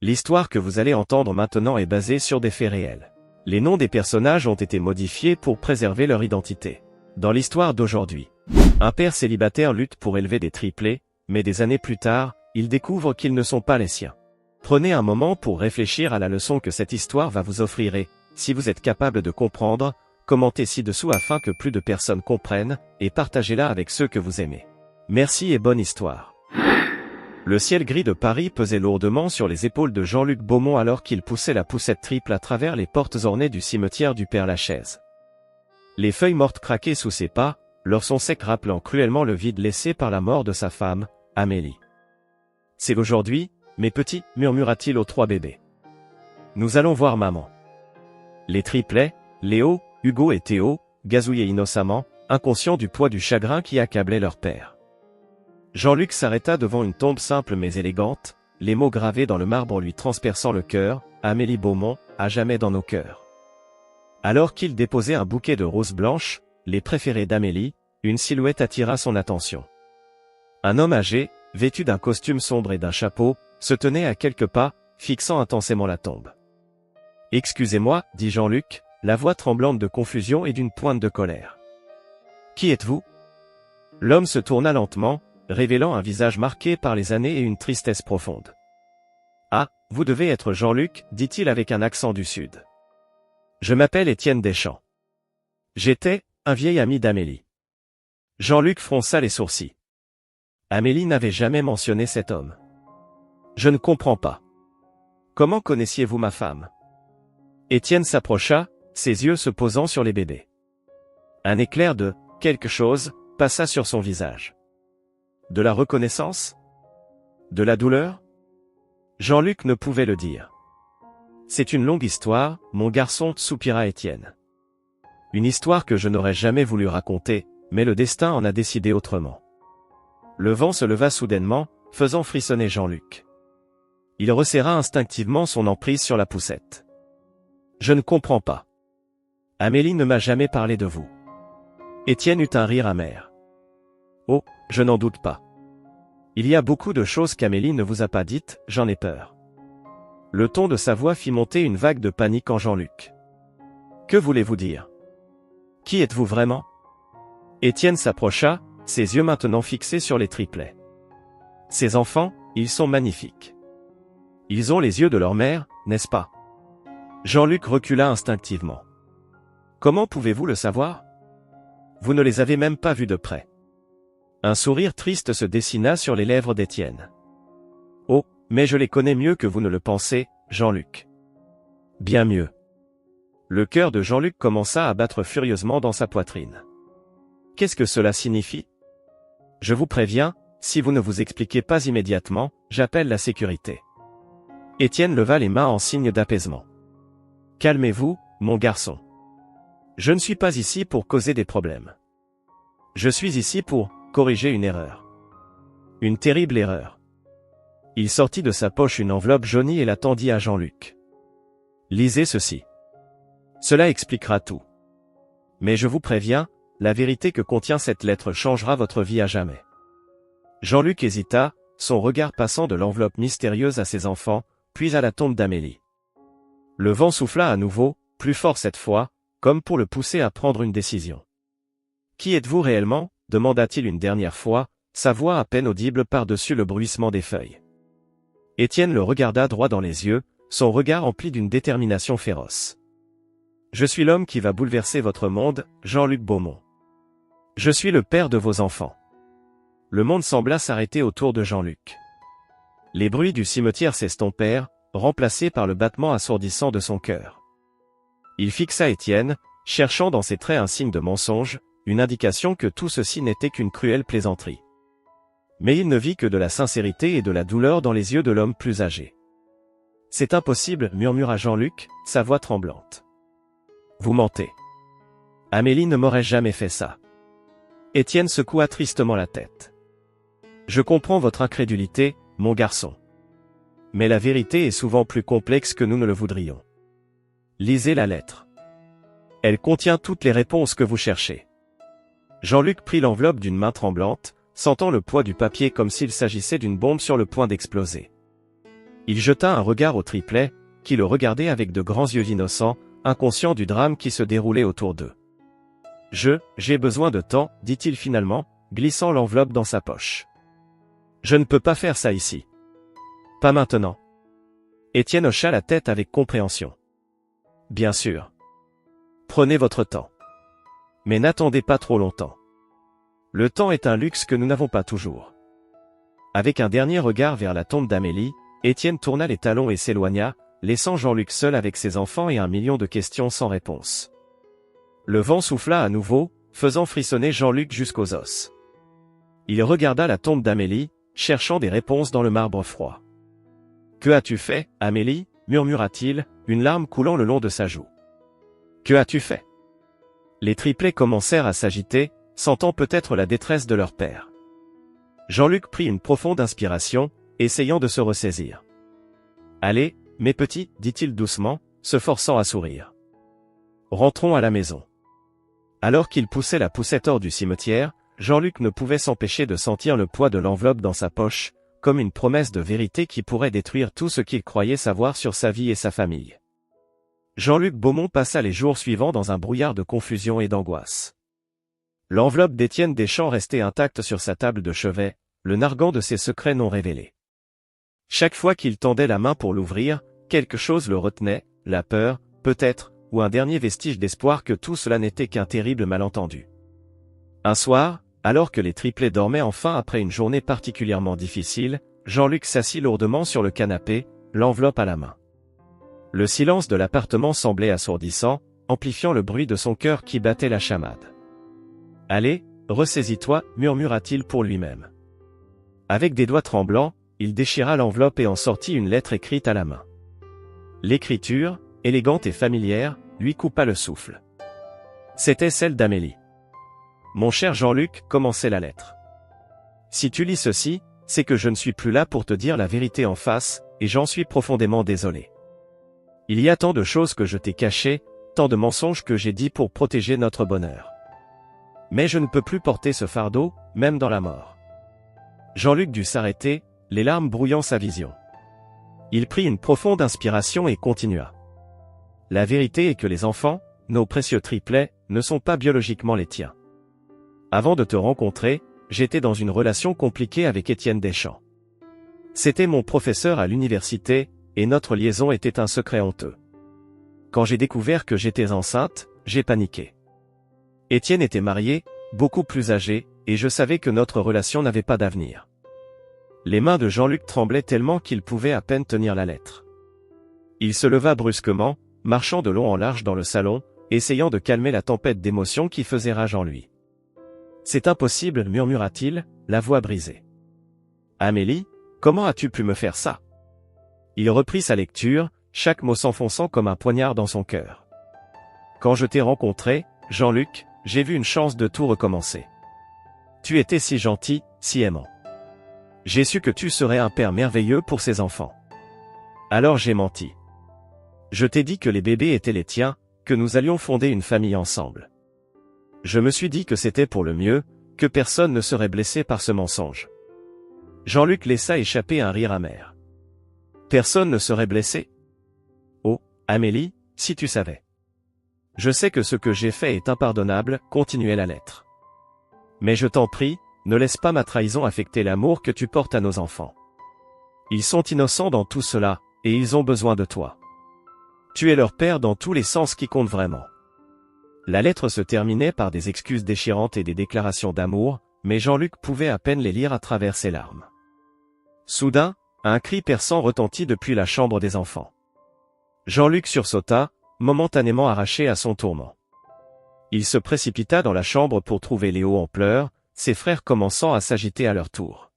L'histoire que vous allez entendre maintenant est basée sur des faits réels. Les noms des personnages ont été modifiés pour préserver leur identité. Dans l'histoire d'aujourd'hui, un père célibataire lutte pour élever des triplés, mais des années plus tard, il découvre qu'ils ne sont pas les siens. Prenez un moment pour réfléchir à la leçon que cette histoire va vous offrir et, si vous êtes capable de comprendre, commentez ci-dessous afin que plus de personnes comprennent, et partagez-la avec ceux que vous aimez. Merci et bonne histoire. Le ciel gris de Paris pesait lourdement sur les épaules de Jean-Luc Beaumont alors qu'il poussait la poussette triple à travers les portes ornées du cimetière du Père-Lachaise. Les feuilles mortes craquaient sous ses pas, leur son sec rappelant cruellement le vide laissé par la mort de sa femme, Amélie. « C'est aujourd'hui, mes petits, murmura-t-il aux trois bébés. Nous allons voir maman. » Les triplets, Léo, Hugo et Théo, gazouillaient innocemment, inconscients du poids du chagrin qui accablait leur père. Jean-Luc s'arrêta devant une tombe simple mais élégante, les mots gravés dans le marbre lui transperçant le cœur, « Amélie Beaumont, à jamais dans nos cœurs. » Alors qu'il déposait un bouquet de roses blanches, les préférées d'Amélie, une silhouette attira son attention. Un homme âgé, vêtu d'un costume sombre et d'un chapeau, se tenait à quelques pas, fixant intensément la tombe. « Excusez-moi, dit Jean-Luc, la voix tremblante de confusion et d'une pointe de colère. « Qui êtes-vous » L'homme se tourna lentement, révélant un visage marqué par les années et une tristesse profonde. « Ah, vous devez être Jean-Luc, dit-il avec un accent du Sud. Je m'appelle Étienne Deschamps. J'étais un vieil ami d'Amélie. » Jean-Luc fronça les sourcils. Amélie n'avait jamais mentionné cet homme. « Je ne comprends pas. Comment connaissiez-vous ma femme ?» Étienne s'approcha, ses yeux se posant sur les bébés. Un éclair de « quelque chose » passa sur son visage. De la reconnaissance? De la douleur? Jean-Luc ne pouvait le dire. C'est une longue histoire, mon garçon, soupira Étienne. Une histoire que je n'aurais jamais voulu raconter, mais le destin en a décidé autrement. Le vent se leva soudainement, faisant frissonner Jean-Luc. Il resserra instinctivement son emprise sur la poussette. Je ne comprends pas. Amélie ne m'a jamais parlé de vous. Étienne eut un rire amer. Oh, je n'en doute pas. Il y a beaucoup de choses qu'Amélie ne vous a pas dites, j'en ai peur. Le ton de sa voix fit monter une vague de panique en Jean-Luc. Que voulez-vous dire? Qui êtes-vous vraiment? Étienne s'approcha, ses yeux maintenant fixés sur les triplets. Ces enfants, ils sont magnifiques. Ils ont les yeux de leur mère, n'est-ce pas? Jean-Luc recula instinctivement. Comment pouvez-vous le savoir? Vous ne les avez même pas vus de près. Un sourire triste se dessina sur les lèvres d'Étienne. Oh, mais je les connais mieux que vous ne le pensez, Jean-Luc. Bien mieux. Le cœur de Jean-Luc commença à battre furieusement dans sa poitrine. Qu'est-ce que cela signifie? Je vous préviens, si vous ne vous expliquez pas immédiatement, j'appelle la sécurité. Étienne leva les mains en signe d'apaisement. Calmez-vous, mon garçon. Je ne suis pas ici pour causer des problèmes. Je suis ici pour corriger une erreur. Une terrible erreur. Il sortit de sa poche une enveloppe jaunie et la tendit à Jean-Luc. Lisez ceci. Cela expliquera tout. Mais je vous préviens, la vérité que contient cette lettre changera votre vie à jamais. Jean-Luc hésita, son regard passant de l'enveloppe mystérieuse à ses enfants, puis à la tombe d'Amélie. Le vent souffla à nouveau, plus fort cette fois, comme pour le pousser à prendre une décision. Qui êtes-vous réellement? Demanda-t-il une dernière fois, sa voix à peine audible par-dessus le bruissement des feuilles. Étienne le regarda droit dans les yeux, son regard empli d'une détermination féroce. Je suis l'homme qui va bouleverser votre monde, Jean-Luc Beaumont. Je suis le père de vos enfants. Le monde sembla s'arrêter autour de Jean-Luc. Les bruits du cimetière s'estompèrent, remplacés par le battement assourdissant de son cœur. Il fixa Étienne, cherchant dans ses traits un signe de mensonge, une indication que tout ceci n'était qu'une cruelle plaisanterie. Mais il ne vit que de la sincérité et de la douleur dans les yeux de l'homme plus âgé. « C'est impossible, murmura Jean-Luc, sa voix tremblante. Vous mentez. Amélie ne m'aurait jamais fait ça. Étienne secoua tristement la tête. Je comprends votre incrédulité, mon garçon. Mais la vérité est souvent plus complexe que nous ne le voudrions. Lisez la lettre. Elle contient toutes les réponses que vous cherchez. Jean-Luc prit l'enveloppe d'une main tremblante, sentant le poids du papier comme s'il s'agissait d'une bombe sur le point d'exploser. Il jeta un regard au triplet, qui le regardait avec de grands yeux innocents, inconscient du drame qui se déroulait autour d'eux. J'ai besoin de temps, dit-il finalement, glissant l'enveloppe dans sa poche. Je ne peux pas faire ça ici. Pas maintenant. Étienne hocha la tête avec compréhension. Bien sûr. Prenez votre temps. Mais n'attendez pas trop longtemps. Le temps est un luxe que nous n'avons pas toujours. Avec un dernier regard vers la tombe d'Amélie, Étienne tourna les talons et s'éloigna, laissant Jean-Luc seul avec ses enfants et 1 million de questions sans réponse. Le vent souffla à nouveau, faisant frissonner Jean-Luc jusqu'aux os. Il regarda la tombe d'Amélie, cherchant des réponses dans le marbre froid. « Que as-tu fait, Amélie » murmura-t-il, une larme coulant le long de sa joue. « Que as-tu fait » Les triplets commencèrent à s'agiter, sentant peut-être la détresse de leur père. Jean-Luc prit une profonde inspiration, essayant de se ressaisir. « Allez, mes petits, dit-il doucement, se forçant à sourire. Rentrons à la maison. » Alors qu'il poussait la poussette hors du cimetière, Jean-Luc ne pouvait s'empêcher de sentir le poids de l'enveloppe dans sa poche, comme une promesse de vérité qui pourrait détruire tout ce qu'il croyait savoir sur sa vie et sa famille. Jean-Luc Beaumont passa les jours suivants dans un brouillard de confusion et d'angoisse. L'enveloppe d'Étienne Deschamps restait intacte sur sa table de chevet, le narguant de ses secrets non révélés. Chaque fois qu'il tendait la main pour l'ouvrir, quelque chose le retenait, la peur, peut-être, ou un dernier vestige d'espoir que tout cela n'était qu'un terrible malentendu. Un soir, alors que les triplets dormaient enfin après une journée particulièrement difficile, Jean-Luc s'assit lourdement sur le canapé, l'enveloppe à la main. Le silence de l'appartement semblait assourdissant, amplifiant le bruit de son cœur qui battait la chamade. « Allez, ressaisis-toi » murmura-t-il pour lui-même. Avec des doigts tremblants, il déchira l'enveloppe et en sortit une lettre écrite à la main. L'écriture, élégante et familière, lui coupa le souffle. C'était celle d'Amélie. « Mon cher Jean-Luc » commençait la lettre. « Si tu lis ceci, c'est que je ne suis plus là pour te dire la vérité en face, et j'en suis profondément désolé. Il y a tant de choses que je t'ai cachées, tant de mensonges que j'ai dit pour protéger notre bonheur. Mais je ne peux plus porter ce fardeau, même dans la mort. » Jean-Luc dut s'arrêter, les larmes brouillant sa vision. Il prit une profonde inspiration et continua. « La vérité est que les enfants, nos précieux triplets, ne sont pas biologiquement les tiens. Avant de te rencontrer, j'étais dans une relation compliquée avec Étienne Deschamps. C'était mon professeur à l'université, et notre liaison était un secret honteux. Quand j'ai découvert que j'étais enceinte, j'ai paniqué. Étienne était marié, beaucoup plus âgé, et je savais que notre relation n'avait pas d'avenir. » Les mains de Jean-Luc tremblaient tellement qu'il pouvait à peine tenir la lettre. Il se leva brusquement, marchant de long en large dans le salon, essayant de calmer la tempête d'émotions qui faisait rage en lui. « C'est impossible, murmura-t-il, la voix brisée. Amélie, comment as-tu pu me faire ça ?» Il reprit sa lecture, chaque mot s'enfonçant comme un poignard dans son cœur. « Quand je t'ai rencontré, Jean-Luc, j'ai vu une chance de tout recommencer. Tu étais si gentil, si aimant. J'ai su que tu serais un père merveilleux pour ses enfants. Alors j'ai menti. Je t'ai dit que les bébés étaient les tiens, que nous allions fonder une famille ensemble. Je me suis dit que c'était pour le mieux, que personne ne serait blessé par ce mensonge. » Jean-Luc laissa échapper un rire amer. « Personne ne serait blessé ? Oh, Amélie, si tu savais. Je sais que ce que j'ai fait est impardonnable, » continuait la lettre. « Mais je t'en prie, ne laisse pas ma trahison affecter l'amour que tu portes à nos enfants. Ils sont innocents dans tout cela, et ils ont besoin de toi. Tu es leur père dans tous les sens qui comptent vraiment. » La lettre se terminait par des excuses déchirantes et des déclarations d'amour, mais Jean-Luc pouvait à peine les lire à travers ses larmes. Soudain, un cri perçant retentit depuis la chambre des enfants. Jean-Luc sursauta, momentanément arraché à son tourment. Il se précipita dans la chambre pour trouver Léo en pleurs, ses frères commençant à s'agiter à leur tour.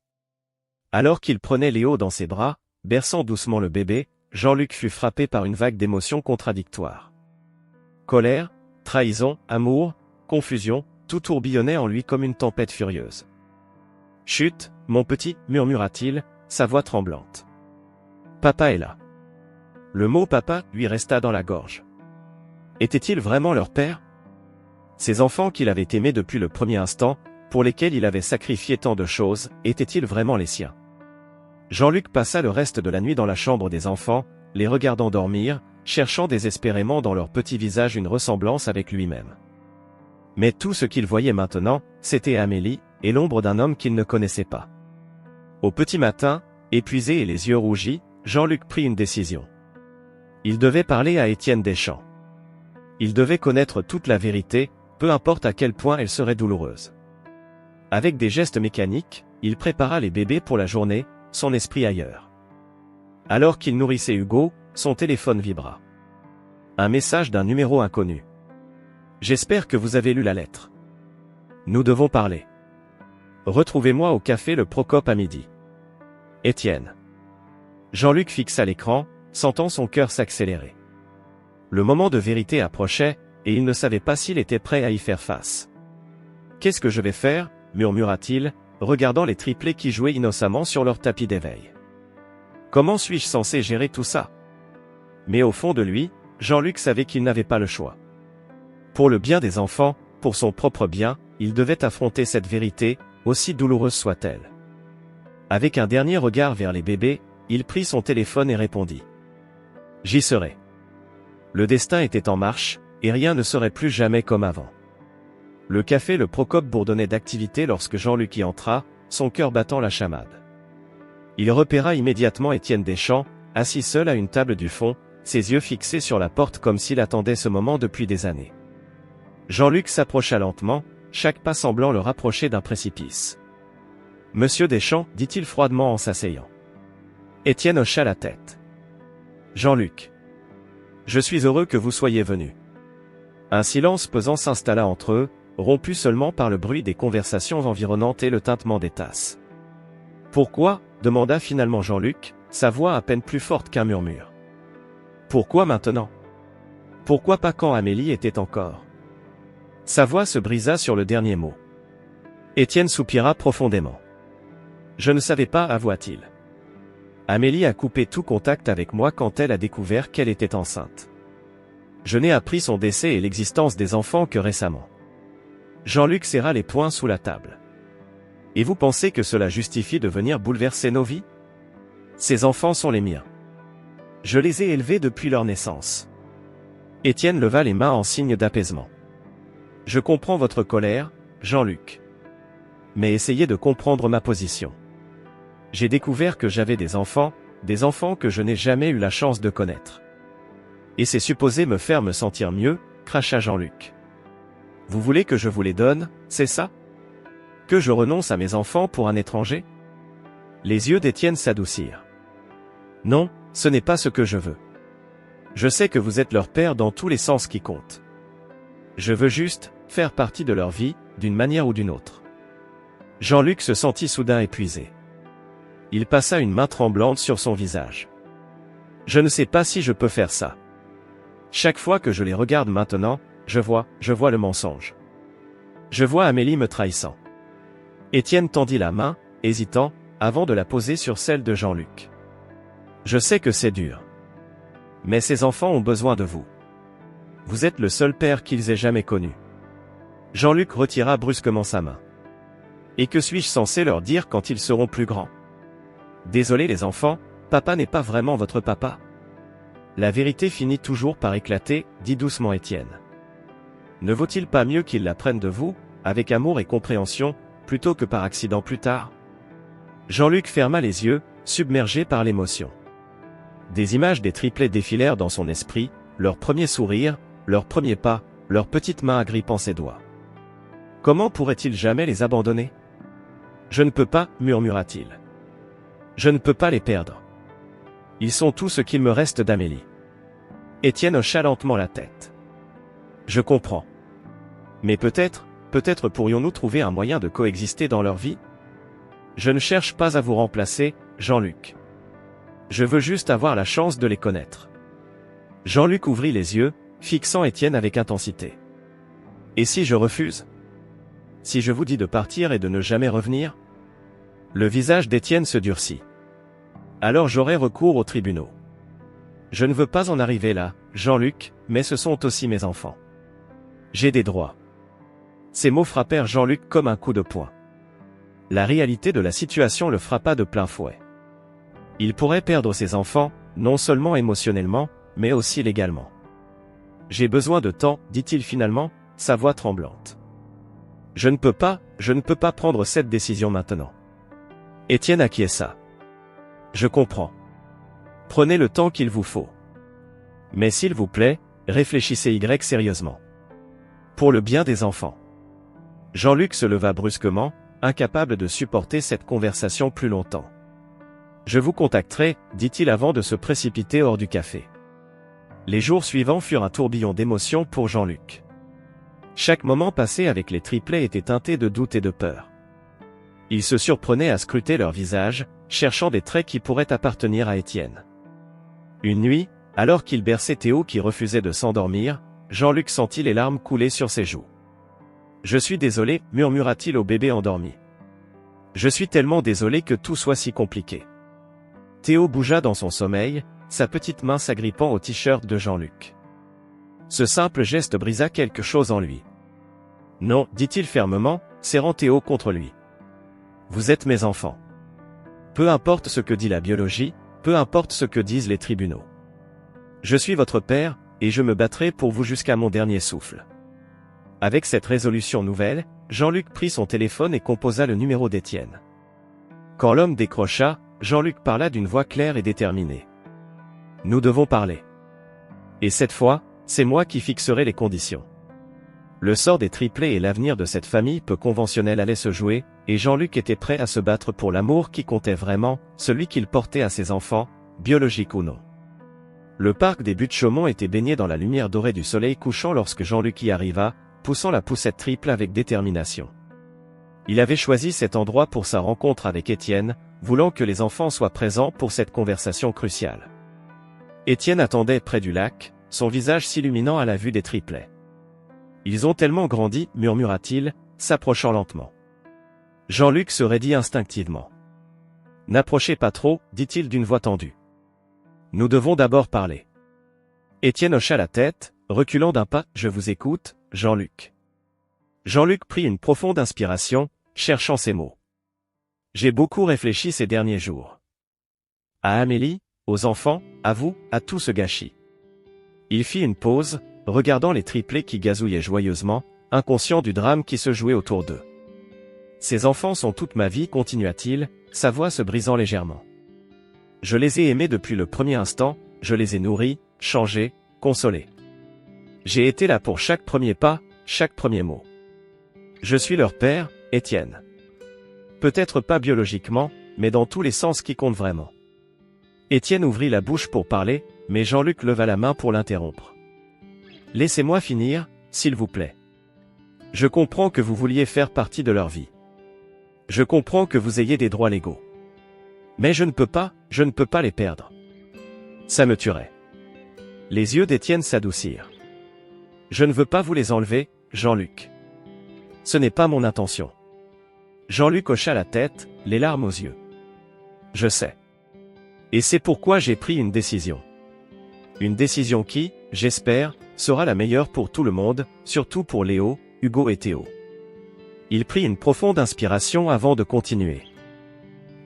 Alors qu'il prenait Léo dans ses bras, berçant doucement le bébé, Jean-Luc fut frappé par une vague d'émotions contradictoires. Colère, trahison, amour, confusion, tout tourbillonnait en lui comme une tempête furieuse. « Chut, mon petit » murmura-t-il, sa voix tremblante. « Papa est là. » Le mot « papa » lui resta dans la gorge. Était-il vraiment leur père? Ces enfants qu'il avait aimés depuis le premier instant, pour lesquels il avait sacrifié tant de choses, étaient-ils vraiment les siens? Jean-Luc passa le reste de la nuit dans la chambre des enfants, les regardant dormir, cherchant désespérément dans leur petit visage une ressemblance avec lui-même. Mais tout ce qu'il voyait maintenant, c'était Amélie, et l'ombre d'un homme qu'il ne connaissait pas. Au petit matin, épuisé et les yeux rougis, Jean-Luc prit une décision. Il devait parler à Étienne Deschamps. Il devait connaître toute la vérité, peu importe à quel point elle serait douloureuse. Avec des gestes mécaniques, il prépara les bébés pour la journée, son esprit ailleurs. Alors qu'il nourrissait Hugo, son téléphone vibra. Un message d'un numéro inconnu. « J'espère que vous avez lu la lettre. Nous devons parler. Retrouvez-moi au café Le Procope à midi. Étienne. » Jean-Luc fixa l'écran, sentant son cœur s'accélérer. Le moment de vérité approchait, et il ne savait pas s'il était prêt à y faire face. « Qu'est-ce que je vais faire ?» murmura-t-il, regardant les triplés qui jouaient innocemment sur leur tapis d'éveil. « Comment suis-je censé gérer tout ça ?» Mais au fond de lui, Jean-Luc savait qu'il n'avait pas le choix. Pour le bien des enfants, pour son propre bien, il devait affronter cette vérité, aussi douloureuse soit-elle. Avec un dernier regard vers les bébés, il prit son téléphone et répondit. « J'y serai. » Le destin était en marche, et rien ne serait plus jamais comme avant. Le café Le Procope bourdonnait d'activité lorsque Jean-Luc y entra, son cœur battant la chamade. Il repéra immédiatement Étienne Deschamps, assis seul à une table du fond, ses yeux fixés sur la porte comme s'il attendait ce moment depuis des années. Jean-Luc s'approcha lentement, chaque pas semblant le rapprocher d'un précipice. « Monsieur Deschamps, dit-il froidement en s'asseyant. Étienne hocha la tête. « Jean-Luc. Je suis heureux que vous soyez venu. » Un silence pesant s'installa entre eux, rompu seulement par le bruit des conversations environnantes et le tintement des tasses. « Pourquoi ?» demanda finalement Jean-Luc, sa voix à peine plus forte qu'un murmure. « Pourquoi maintenant ? Pourquoi pas quand Amélie était encore ?» Sa voix se brisa sur le dernier mot. Étienne soupira profondément. « Je ne savais pas, avoua-t-il. Amélie a coupé tout contact avec moi quand elle a découvert qu'elle était enceinte. Je n'ai appris son décès et l'existence des enfants que récemment. » Jean-Luc serra les poings sous la table. « Et vous pensez que cela justifie de venir bouleverser nos vies ? Ces enfants sont les miens. Je les ai élevés depuis leur naissance. » Étienne leva les mains en signe d'apaisement. « Je comprends votre colère, Jean-Luc. Mais essayez de comprendre ma position. J'ai découvert que j'avais des enfants que je n'ai jamais eu la chance de connaître. Et c'est supposé me faire me sentir mieux, cracha Jean-Luc. Vous voulez que je vous les donne, c'est ça ? Que je renonce à mes enfants pour un étranger ? » Les yeux d'Étienne s'adoucirent. « Non, ce n'est pas ce que je veux. Je sais que vous êtes leur père dans tous les sens qui comptent. Je veux juste faire partie de leur vie, d'une manière ou d'une autre. » Jean-Luc se sentit soudain épuisé. Il passa une main tremblante sur son visage. « Je ne sais pas si je peux faire ça. Chaque fois que je les regarde maintenant, je vois le mensonge. Je vois Amélie me trahissant. » Étienne tendit la main, hésitant, avant de la poser sur celle de Jean-Luc. « Je sais que c'est dur. Mais ces enfants ont besoin de vous. Vous êtes le seul père qu'ils aient jamais connu. » Jean-Luc retira brusquement sa main. « Et que suis-je censé leur dire quand ils seront plus grands ? Désolé les enfants, papa n'est pas vraiment votre papa. » La vérité finit toujours par éclater, dit doucement Étienne. Ne vaut-il pas mieux qu'ils l'apprennent de vous, avec amour et compréhension, plutôt que par accident plus tard ? Jean-Luc ferma les yeux, submergé par l'émotion. Des images des triplés défilèrent dans son esprit, leur premier sourire, leur premier pas, leurs petites mains agrippant ses doigts. Comment pourrait-il jamais les abandonner ? Je ne peux pas, murmura-t-il. Je ne peux pas les perdre. Ils sont tout ce qu'il me reste d'Amélie. Étienne hocha lentement la tête. Je comprends. Mais peut-être pourrions-nous trouver un moyen de coexister dans leur vie ? Je ne cherche pas à vous remplacer, Jean-Luc. Je veux juste avoir la chance de les connaître. Jean-Luc ouvrit les yeux, fixant Étienne avec intensité. Et si je refuse ? Si je vous dis de partir et de ne jamais revenir ? Le visage d'Étienne se durcit. Alors j'aurai recours aux tribunaux. Je ne veux pas en arriver là, Jean-Luc, mais ce sont aussi mes enfants. J'ai des droits. Ces mots frappèrent Jean-Luc comme un coup de poing. La réalité de la situation le frappa de plein fouet. Il pourrait perdre ses enfants, non seulement émotionnellement, mais aussi légalement. J'ai besoin de temps, dit-il finalement, sa voix tremblante. Je ne peux pas prendre cette décision maintenant. Étienne acquiesça. Je comprends. Prenez le temps qu'il vous faut. Mais s'il vous plaît, réfléchissez sérieusement. Pour le bien des enfants. Jean-Luc se leva brusquement, incapable de supporter cette conversation plus longtemps. Je vous contacterai, dit-il avant de se précipiter hors du café. Les jours suivants furent un tourbillon d'émotions pour Jean-Luc. Chaque moment passé avec les triplets était teinté de doute et de peur. Il se surprenait à scruter leur visage, cherchant des traits qui pourraient appartenir à Étienne. Une nuit, alors qu'il berçait Théo qui refusait de s'endormir, Jean-Luc sentit les larmes couler sur ses joues. « Je suis désolé, murmura-t-il au bébé endormi. Je suis tellement désolé que tout soit si compliqué. Théo bougea dans son sommeil, sa petite main s'agrippant au t-shirt de Jean-Luc. Ce simple geste brisa quelque chose en lui. Non, dit-il fermement, serrant Théo contre lui. Vous êtes mes enfants. Peu importe ce que dit la biologie, peu importe ce que disent les tribunaux. Je suis votre père, et je me battrai pour vous jusqu'à mon dernier souffle. Avec cette résolution nouvelle, Jean-Luc prit son téléphone et composa le numéro d'Étienne. Quand l'homme décrocha, Jean-Luc parla d'une voix claire et déterminée. Nous devons parler. Et cette fois, c'est moi qui fixerai les conditions. Le sort des triplés et l'avenir de cette famille peu conventionnelle allait se jouer, et Jean-Luc était prêt à se battre pour l'amour qui comptait vraiment, celui qu'il portait à ses enfants, biologiques ou non. Le parc des Buttes-Chaumont était baigné dans la lumière dorée du soleil couchant lorsque Jean-Luc y arriva, poussant la poussette triple avec détermination. Il avait choisi cet endroit pour sa rencontre avec Étienne, voulant que les enfants soient présents pour cette conversation cruciale. Étienne attendait près du lac, son visage s'illuminant à la vue des triplets. Ils ont tellement grandi, murmura-t-il, s'approchant lentement. Jean-Luc se raidit instinctivement. N'approchez pas trop, dit-il d'une voix tendue. Nous devons d'abord parler. Étienne hocha la tête, reculant d'un pas. Je vous écoute, Jean-Luc. Jean-Luc prit une profonde inspiration, cherchant ses mots. J'ai beaucoup réfléchi ces derniers jours. À Amélie, aux enfants, à vous, à tout ce gâchis. Il fit une pause, regardant les triplés qui gazouillaient joyeusement, inconscients du drame qui se jouait autour d'eux. Ces enfants sont toute ma vie, continua-t-il, sa voix se brisant légèrement. Je les ai aimés depuis le premier instant, je les ai nourris, changés, consolés. J'ai été là pour chaque premier pas, chaque premier mot. Je suis leur père, Étienne. Peut-être pas biologiquement, mais dans tous les sens qui comptent vraiment. Étienne ouvrit la bouche pour parler, mais Jean-Luc leva la main pour l'interrompre. Laissez-moi finir, s'il vous plaît. Je comprends que vous vouliez faire partie de leur vie. Je comprends que vous ayez des droits légaux. Mais je ne peux pas les perdre. Ça me tuerait. Les yeux d'Étienne s'adoucirent. Je ne veux pas vous les enlever, Jean-Luc. Ce n'est pas mon intention. Jean-Luc hocha la tête, les larmes aux yeux. Je sais. Et c'est pourquoi j'ai pris une décision. Une décision qui, j'espère, sera la meilleure pour tout le monde, surtout pour Léo, Hugo et Théo. Il prit une profonde inspiration avant de continuer.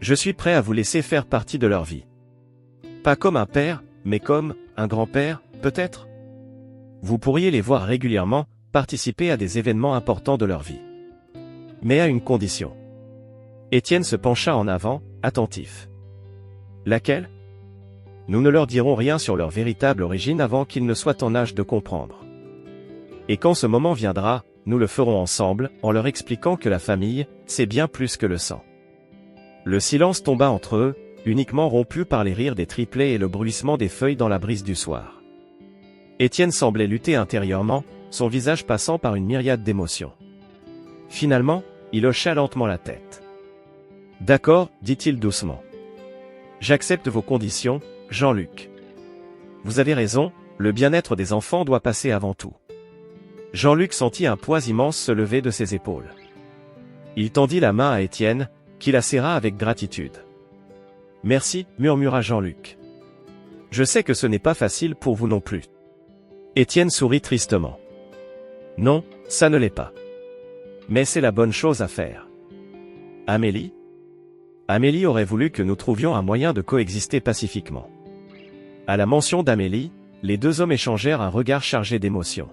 Je suis prêt à vous laisser faire partie de leur vie. Pas comme un père, mais comme un grand-père, peut-être. Vous pourriez les voir régulièrement, participer à des événements importants de leur vie. Mais à une condition. Étienne se pencha en avant, attentif. Laquelle? Nous ne leur dirons rien sur leur véritable origine avant qu'ils ne soient en âge de comprendre. Et quand ce moment viendra, nous le ferons ensemble, en leur expliquant que la famille, c'est bien plus que le sang. Le silence tomba entre eux, uniquement rompu par les rires des triplés et le bruissement des feuilles dans la brise du soir. Étienne semblait lutter intérieurement, son visage passant par une myriade d'émotions. Finalement, il hocha lentement la tête. D'accord, dit-il doucement. J'accepte vos conditions, Jean-Luc. Vous avez raison, le bien-être des enfants doit passer avant tout. Jean-Luc sentit un poids immense se lever de ses épaules. Il tendit la main à Étienne, qui la serra avec gratitude. Merci, murmura Jean-Luc. Je sais que ce n'est pas facile pour vous non plus. Étienne sourit tristement. Non, ça ne l'est pas. Mais c'est la bonne chose à faire. Amélie? Amélie aurait voulu que nous trouvions un moyen de coexister pacifiquement. À la mention d'Amélie, les deux hommes échangèrent un regard chargé d'émotion.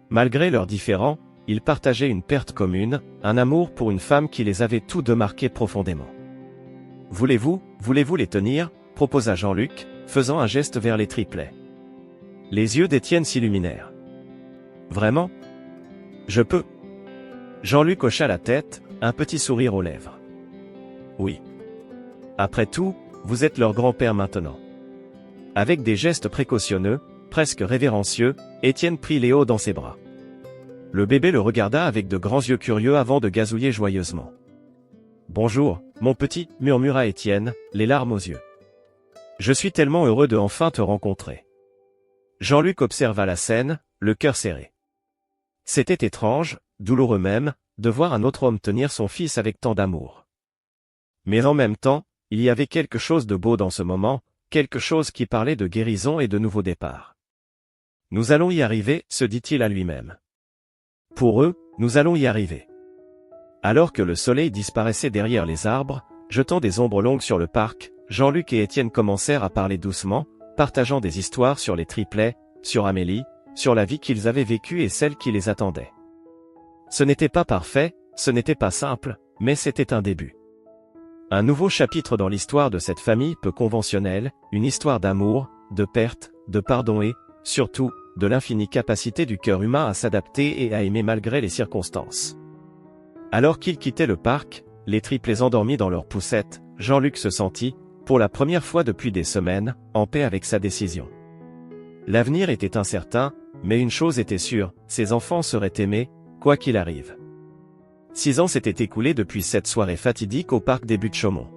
Malgré leurs différends, ils partageaient une perte commune, un amour pour une femme qui les avait tous deux marqués profondément. « Voulez-vous les tenir ?» proposa Jean-Luc, faisant un geste vers les triplets. Les yeux d'Étienne s'illuminèrent. « Vraiment ? Je peux ?» Jean-Luc hocha la tête, un petit sourire aux lèvres. « Oui. Après tout, vous êtes leur grand-père maintenant. » Avec des gestes précautionneux, presque révérencieux, Étienne prit Léo dans ses bras. Le bébé le regarda avec de grands yeux curieux avant de gazouiller joyeusement. « Bonjour, mon petit, murmura Étienne, les larmes aux yeux. Je suis tellement heureux de enfin te rencontrer. Jean-Luc observa la scène, le cœur serré. C'était étrange, douloureux même, de voir un autre homme tenir son fils avec tant d'amour. Mais en même temps, il y avait quelque chose de beau dans ce moment, quelque chose qui parlait de guérison et de nouveau départ. Nous allons y arriver, se dit-il à lui-même. Pour eux, nous allons y arriver. Alors que le soleil disparaissait derrière les arbres, jetant des ombres longues sur le parc, Jean-Luc et Étienne commencèrent à parler doucement, partageant des histoires sur les triplets, sur Amélie, sur la vie qu'ils avaient vécue et celle qui les attendait. Ce n'était pas parfait, ce n'était pas simple, mais c'était un début. Un nouveau chapitre dans l'histoire de cette famille peu conventionnelle, une histoire d'amour, de perte, de pardon et, surtout, de l'infinie capacité du cœur humain à s'adapter et à aimer malgré les circonstances. Alors qu'ils quittaient le parc, les triplets endormis dans leur poussette, Jean-Luc se sentit, pour la première fois depuis des semaines, en paix avec sa décision. L'avenir était incertain, mais une chose était sûre, ses enfants seraient aimés, quoi qu'il arrive. 6 ans s'étaient écoulés depuis cette soirée fatidique au parc des Buttes-Chaumont.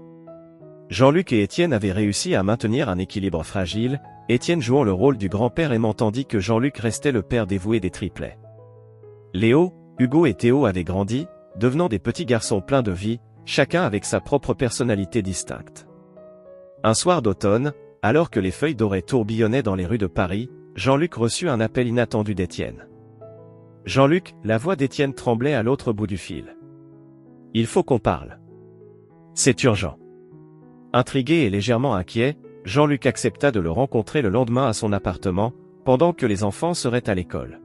Jean-Luc et Étienne avaient réussi à maintenir un équilibre fragile, Étienne jouant le rôle du grand-père aimant tandis que Jean-Luc restait le père dévoué des triplets. Léo, Hugo et Théo avaient grandi, devenant des petits garçons pleins de vie, chacun avec sa propre personnalité distincte. Un soir d'automne, alors que les feuilles dorées tourbillonnaient dans les rues de Paris, Jean-Luc reçut un appel inattendu d'Étienne. « Jean-Luc », la voix d'Étienne tremblait à l'autre bout du fil. « Il faut qu'on parle. C'est urgent. » Intrigué et légèrement inquiet, Jean-Luc accepta de le rencontrer le lendemain à son appartement, pendant que les enfants seraient à l'école.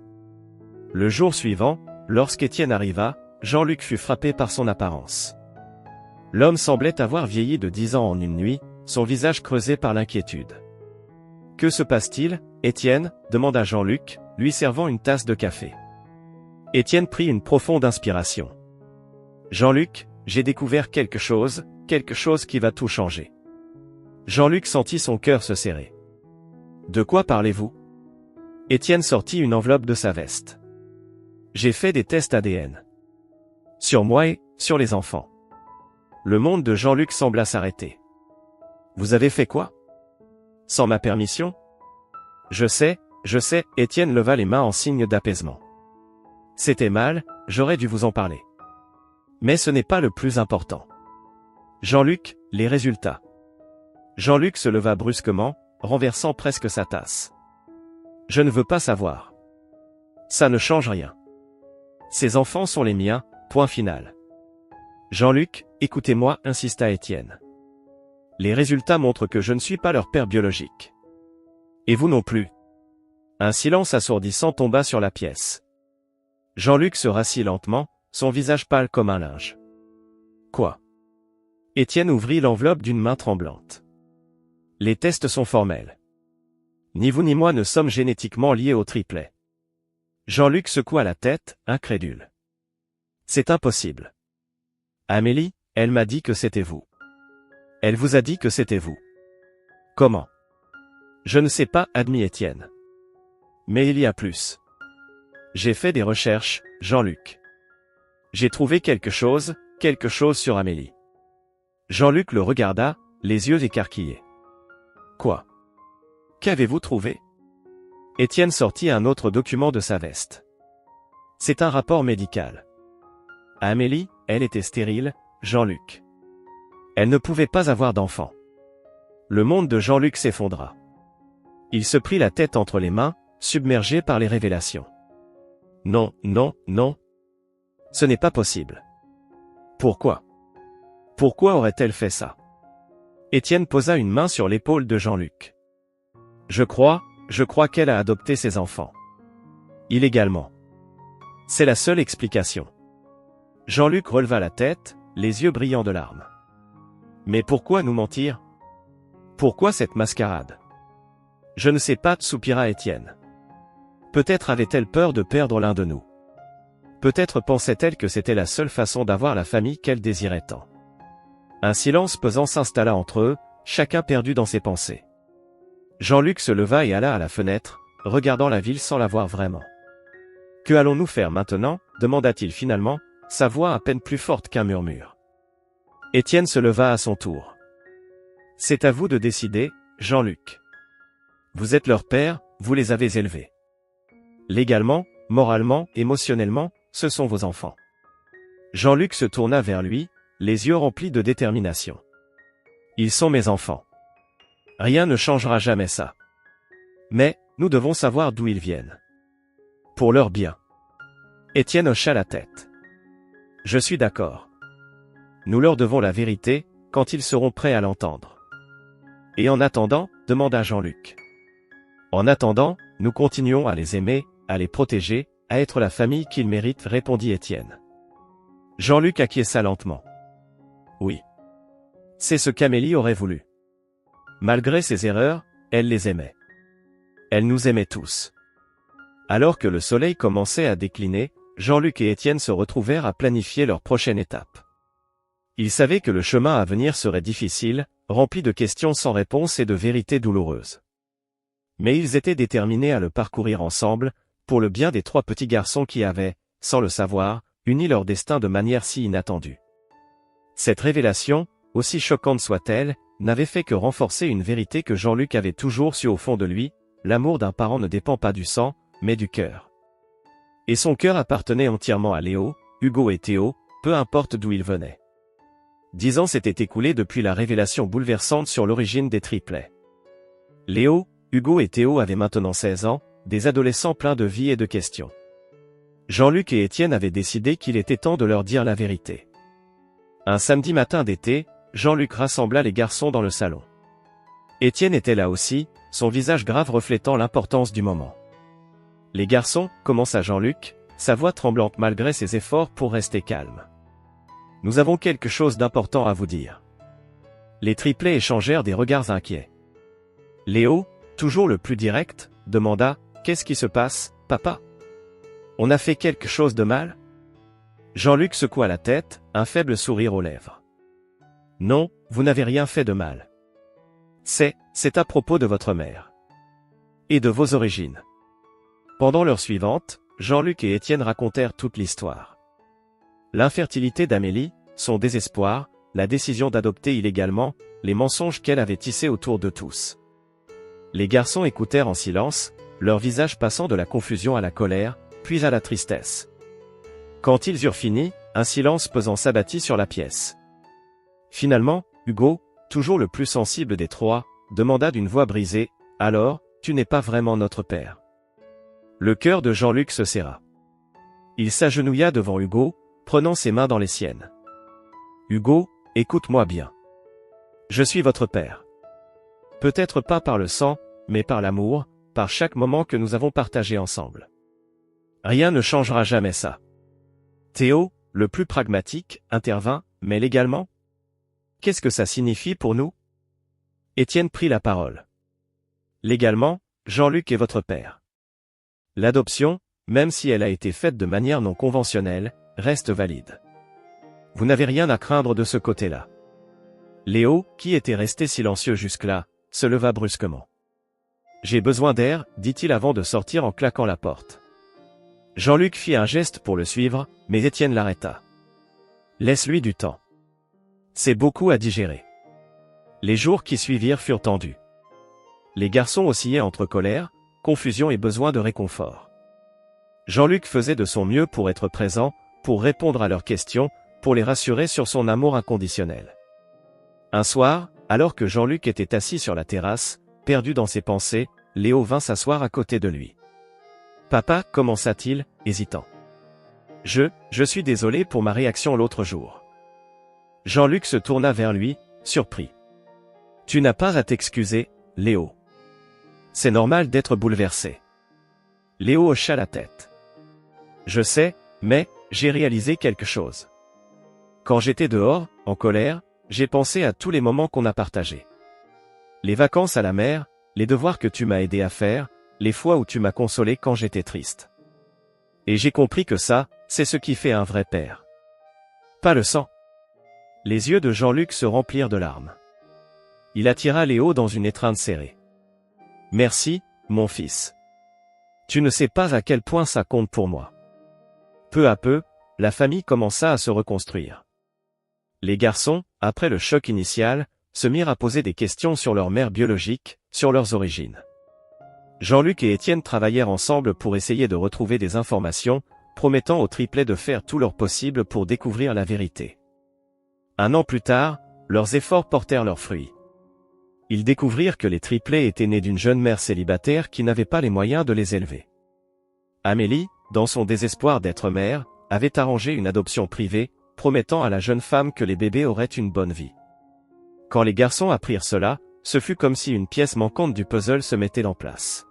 Le jour suivant, lorsqu'Étienne arriva, Jean-Luc fut frappé par son apparence. L'homme semblait avoir vieilli de 10 ans en une nuit, son visage creusé par l'inquiétude. « Que se passe-t-il, Étienne » demanda Jean-Luc, lui servant une tasse de café. Étienne prit une profonde inspiration. « Jean-Luc, j'ai découvert quelque chose qui va tout changer. » Jean-Luc sentit son cœur se serrer. « De quoi parlez-vous » Étienne sortit une enveloppe de sa veste. « J'ai fait des tests ADN. Sur moi et sur les enfants. » Le monde de Jean-Luc sembla s'arrêter. « Vous avez fait quoi ? Sans ma permission ? » Je sais, Étienne leva les mains en signe d'apaisement. « C'était mal, j'aurais dû vous en parler. Mais ce n'est pas le plus important. Jean-Luc, les résultats. » Jean-Luc se leva brusquement, renversant presque sa tasse. « Je ne veux pas savoir. Ça ne change rien. Ces enfants sont les miens, point final. » Jean-Luc, écoutez-moi, insista Étienne. Les résultats montrent que je ne suis pas leur père biologique. Et vous non plus. Un silence assourdissant tomba sur la pièce. Jean-Luc se rassit lentement, son visage pâle comme un linge. Quoi ? Étienne ouvrit l'enveloppe d'une main tremblante. Les tests sont formels. Ni vous ni moi ne sommes génétiquement liés au triplet. Jean-Luc secoua la tête, incrédule. C'est impossible. Amélie, elle m'a dit que c'était vous. Elle vous a dit que c'était vous. Comment ? Je ne sais pas, admit Étienne. Mais il y a plus. J'ai fait des recherches, Jean-Luc. J'ai trouvé quelque chose sur Amélie. Jean-Luc le regarda, les yeux écarquillés. Quoi ? Qu'avez-vous trouvé ? Étienne sortit un autre document de sa veste. C'est un rapport médical. Amélie, elle était stérile, Jean-Luc. Elle ne pouvait pas avoir d'enfant. Le monde de Jean-Luc s'effondra. Il se prit la tête entre les mains, submergé par les révélations. Non. Ce n'est pas possible. Pourquoi ? Pourquoi aurait-elle fait ça? Étienne posa une main sur l'épaule de Jean-Luc. Je crois qu'elle a adopté ses enfants. Illégalement. C'est la seule explication. Jean-Luc releva la tête, les yeux brillants de larmes. Mais pourquoi nous mentir? Pourquoi cette mascarade? Je ne sais pas, soupira Étienne. Peut-être avait-elle peur de perdre l'un de nous. Peut-être pensait-elle que c'était la seule façon d'avoir la famille qu'elle désirait tant. Un silence pesant s'installa entre eux, chacun perdu dans ses pensées. Jean-Luc se leva et alla à la fenêtre, regardant la ville sans la voir vraiment. « Que allons-nous faire maintenant » demanda-t-il finalement, sa voix à peine plus forte qu'un murmure. Étienne se leva à son tour. « C'est à vous de décider, Jean-Luc. Vous êtes leur père, vous les avez élevés. Légalement, moralement, émotionnellement, ce sont vos enfants. » Jean-Luc se tourna vers lui, les yeux remplis de détermination. « Ils sont mes enfants. Rien ne changera jamais ça. Mais, nous devons savoir d'où ils viennent. Pour leur bien. » Étienne hocha la tête. « Je suis d'accord. Nous leur devons la vérité, quand ils seront prêts à l'entendre. » « Et en attendant, demanda Jean-Luc. « En attendant, nous continuons à les aimer, à les protéger, à être la famille qu'ils méritent, répondit Étienne. Jean-Luc acquiesça lentement. Oui. C'est ce qu'Amélie aurait voulu. Malgré ses erreurs, elle les aimait. Elle nous aimait tous. Alors que le soleil commençait à décliner, Jean-Luc et Étienne se retrouvèrent à planifier leur prochaine étape. Ils savaient que le chemin à venir serait difficile, rempli de questions sans réponse et de vérités douloureuses. Mais ils étaient déterminés à le parcourir ensemble, pour le bien des trois petits garçons qui avaient, sans le savoir, uni leur destin de manière si inattendue. Cette révélation, aussi choquante soit-elle, n'avait fait que renforcer une vérité que Jean-Luc avait toujours su au fond de lui, l'amour d'un parent ne dépend pas du sang, mais du cœur. Et son cœur appartenait entièrement à Léo, Hugo et Théo, peu importe d'où ils venaient. 10 ans s'étaient écoulés depuis la révélation bouleversante sur l'origine des triplets. Léo, Hugo et Théo avaient maintenant 16 ans, des adolescents pleins de vie et de questions. Jean-Luc et Étienne avaient décidé qu'il était temps de leur dire la vérité. Un samedi matin d'été, Jean-Luc rassembla les garçons dans le salon. Étienne était là aussi, son visage grave reflétant l'importance du moment. « Les garçons » commença Jean-Luc, sa voix tremblante malgré ses efforts pour rester calme. « Nous avons quelque chose d'important à vous dire. » Les triplets échangèrent des regards inquiets. Léo, toujours le plus direct, demanda « Qu'est-ce qui se passe, papa? On a fait quelque chose de mal ?» Jean-Luc secoua la tête, un faible sourire aux lèvres. « Non, vous n'avez rien fait de mal. C'est à propos de votre mère. Et de vos origines. » Pendant l'heure suivante, Jean-Luc et Étienne racontèrent toute l'histoire. L'infertilité d'Amélie, son désespoir, la décision d'adopter illégalement, les mensonges qu'elle avait tissés autour de tous. Les garçons écoutèrent en silence, leur visage passant de la confusion à la colère, puis à la tristesse. Quand ils eurent fini, un silence pesant s'abattit sur la pièce. Finalement, Hugo, toujours le plus sensible des trois, demanda d'une voix brisée, « Alors, tu n'es pas vraiment notre père ?» Le cœur de Jean-Luc se serra. Il s'agenouilla devant Hugo, prenant ses mains dans les siennes. « Hugo, écoute-moi bien. Je suis votre père. Peut-être pas par le sang, mais par l'amour, par chaque moment que nous avons partagé ensemble. Rien ne changera jamais ça. » Théo, le plus pragmatique, intervint, « Mais légalement ? Qu'est-ce que ça signifie pour nous ?» Étienne prit la parole. « Légalement, Jean-Luc est votre père. L'adoption, même si elle a été faite de manière non conventionnelle, reste valide. Vous n'avez rien à craindre de ce côté-là. » Léo, qui était resté silencieux jusque-là, se leva brusquement. « J'ai besoin d'air, dit-il avant de sortir en claquant la porte. Jean-Luc fit un geste pour le suivre, mais Étienne l'arrêta. « Laisse-lui du temps. C'est beaucoup à digérer. » Les jours qui suivirent furent tendus. Les garçons oscillaient entre colère, confusion et besoin de réconfort. Jean-Luc faisait de son mieux pour être présent, pour répondre à leurs questions, pour les rassurer sur son amour inconditionnel. Un soir, alors que Jean-Luc était assis sur la terrasse, perdu dans ses pensées, Léo vint s'asseoir à côté de lui. « Papa » commença-t-il, hésitant. Je suis désolé pour ma réaction l'autre jour. Jean-Luc se tourna vers lui, surpris. Tu n'as pas à t'excuser, Léo. C'est normal d'être bouleversé. Léo hocha la tête. Je sais, mais j'ai réalisé quelque chose. Quand j'étais dehors, en colère, j'ai pensé à tous les moments qu'on a partagés. Les vacances à la mer, les devoirs que tu m'as aidé à faire, les fois où tu m'as consolé quand j'étais triste. Et j'ai compris que ça, c'est ce qui fait un vrai père. Pas le sang. Les yeux de Jean-Luc se remplirent de larmes. Il attira Léo dans une étreinte serrée. Merci, mon fils. Tu ne sais pas à quel point ça compte pour moi. Peu à peu, la famille commença à se reconstruire. Les garçons, après le choc initial, se mirent à poser des questions sur leur mère biologique, sur leurs origines. Jean-Luc et Étienne travaillèrent ensemble pour essayer de retrouver des informations, promettant aux triplets de faire tout leur possible pour découvrir la vérité. 1 an plus tard, leurs efforts portèrent leurs fruits. Ils découvrirent que les triplets étaient nés d'une jeune mère célibataire qui n'avait pas les moyens de les élever. Amélie, dans son désespoir d'être mère, avait arrangé une adoption privée, promettant à la jeune femme que les bébés auraient une bonne vie. Quand les garçons apprirent cela, ce fut comme si une pièce manquante du puzzle se mettait en place.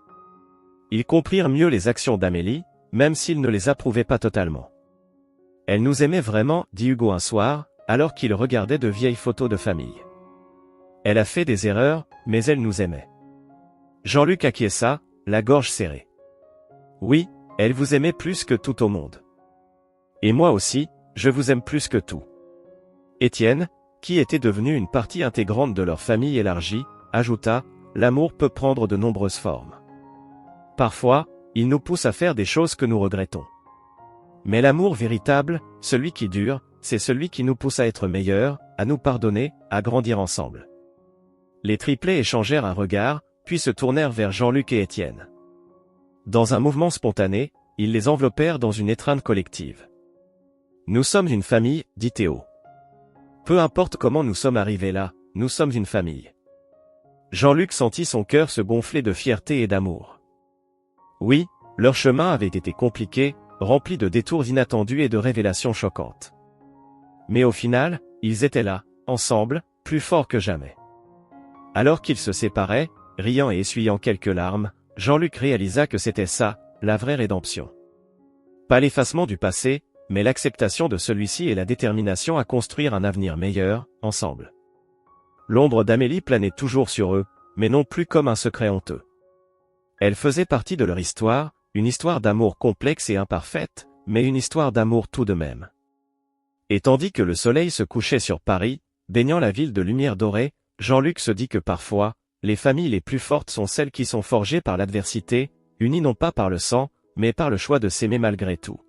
Ils comprirent mieux les actions d'Amélie, même s'ils ne les approuvaient pas totalement. Elle nous aimait vraiment, dit Hugo un soir, alors qu'il regardait de vieilles photos de famille. Elle a fait des erreurs, mais elle nous aimait. Jean-Luc acquiesça, la gorge serrée. Oui, elle vous aimait plus que tout au monde. Et moi aussi, je vous aime plus que tout. Étienne, qui était devenu une partie intégrante de leur famille élargie, ajouta, l'amour peut prendre de nombreuses formes. Parfois, il nous pousse à faire des choses que nous regrettons. Mais l'amour véritable, celui qui dure, c'est celui qui nous pousse à être meilleurs, à nous pardonner, à grandir ensemble. Les triplets échangèrent un regard, puis se tournèrent vers Jean-Luc et Étienne. Dans un mouvement spontané, ils les enveloppèrent dans une étreinte collective. Nous sommes une famille, dit Théo. Peu importe comment nous sommes arrivés là, nous sommes une famille. Jean-Luc sentit son cœur se gonfler de fierté et d'amour. Oui, leur chemin avait été compliqué, rempli de détours inattendus et de révélations choquantes. Mais au final, ils étaient là, ensemble, plus forts que jamais. Alors qu'ils se séparaient, riant et essuyant quelques larmes, Jean-Luc réalisa que c'était ça, la vraie rédemption. Pas l'effacement du passé, mais l'acceptation de celui-ci et la détermination à construire un avenir meilleur, ensemble. L'ombre d'Amélie planait toujours sur eux, mais non plus comme un secret honteux. Elle faisait partie de leur histoire, une histoire d'amour complexe et imparfaite, mais une histoire d'amour tout de même. Et tandis que le soleil se couchait sur Paris, baignant la ville de lumière dorée, Jean-Luc se dit que parfois, les familles les plus fortes sont celles qui sont forgées par l'adversité, unies non pas par le sang, mais par le choix de s'aimer malgré tout.